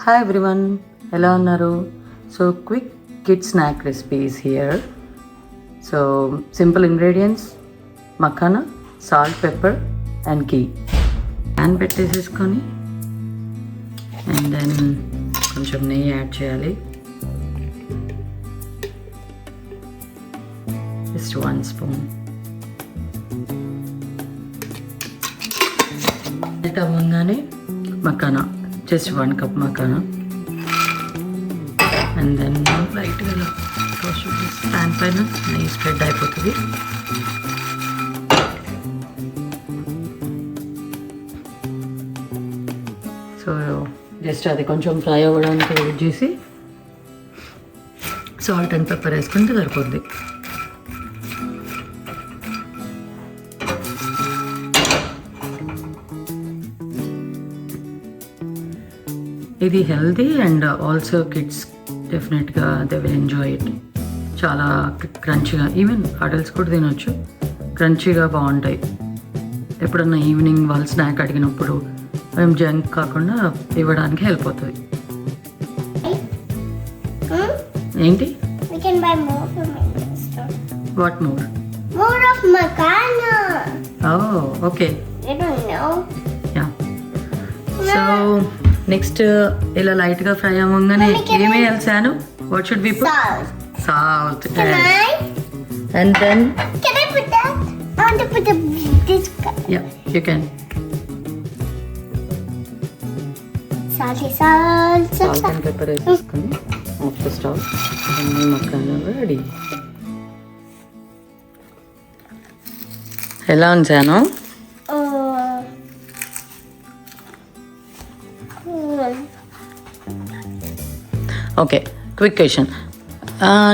Hi everyone, hello Naru. So quick kid snack recipes here. So simple ingredients: makhana, salt, pepper, and ghee. Pan పెట్టేసేసుకొని and then కొంచెం నెయ్యి add చేయాలి. Just 1 spoon. It అవ్వగానే makhana. Just 1 cup makhana, and then light ga toast chesi pan paina neyi spread అయిపోతుంది. So just అది కొంచెం fry అవ్వడానికి wait చేసి salt and pepper వేసుకుంటే సరిపోద్ది. ఇది హెల్తీ అండ్ ఆల్సో కిడ్స్ డెఫినెట్గా దే విల్ ఎంజాయ్ ఇట్. చాలా క్రంచీగా, ఈవెన్ అడల్ట్స్ కూడా తినొచ్చు. క్రంచీగా బాగుంటాయి. ఎప్పుడన్నా ఈవినింగ్ వాళ్ళు స్నాక్ అడిగినప్పుడు మేము జంక్ కాకుండా ఇవ్వడానికి హెల్ప్ అవుతుంది. ఏంటి? What more? More of Makhana. Oh, okay. I don't know. Yeah. So next ఇలా లైట్గా ఫ్రై అవ్వగానే ఏమి వేసాను? What should be put? Salt. Can I? And then Can I put that? I want to put this. yeah, you can. Salt. Salt and pepper వేసుకొని of the stove. అన్నీ Makkana ready. ఎలా ఉంచాను? Okay, quick question.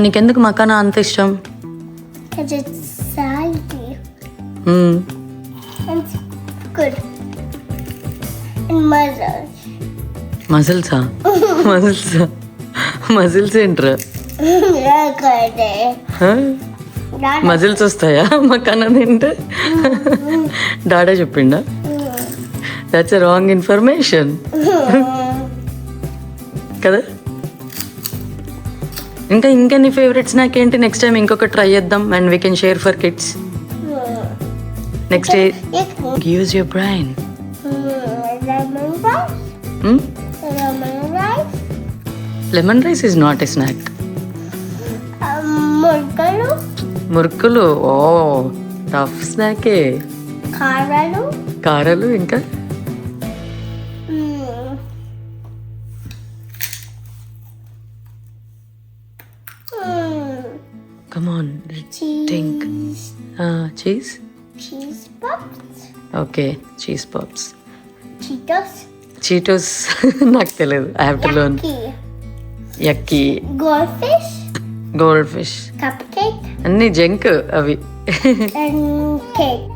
నీకెందుకు మకానా అంత ఇష్టం? Because it's salty. It's good. And మజిల్సా? Muscles ఏంట్రా? Muscles వస్తాయా మకానా తింటే? డాడా చెప్పిండా? దట్స్ ఎ రాంగ్ ఇన్ఫర్మేషన్ కదా. ఇంకా నీ ఫేవరెట్ స్నాక్ ఏంటి? నెక్స్ట్ టైం ఇంకొక ట్రై చేద్దాం and we can share for kids. Next use your brain. Lemon rice is not a snack. మురుకులు ఓ టఫ్ స్నాకే. కారాలు ఇంకా come on, think. Cheese puffs. Okay, cheese puffs. Cheetos. నాకు తెలియదు. I have to learn. Yucky. Goldfish. Cupcake. అన్ని junk అవి. And cake.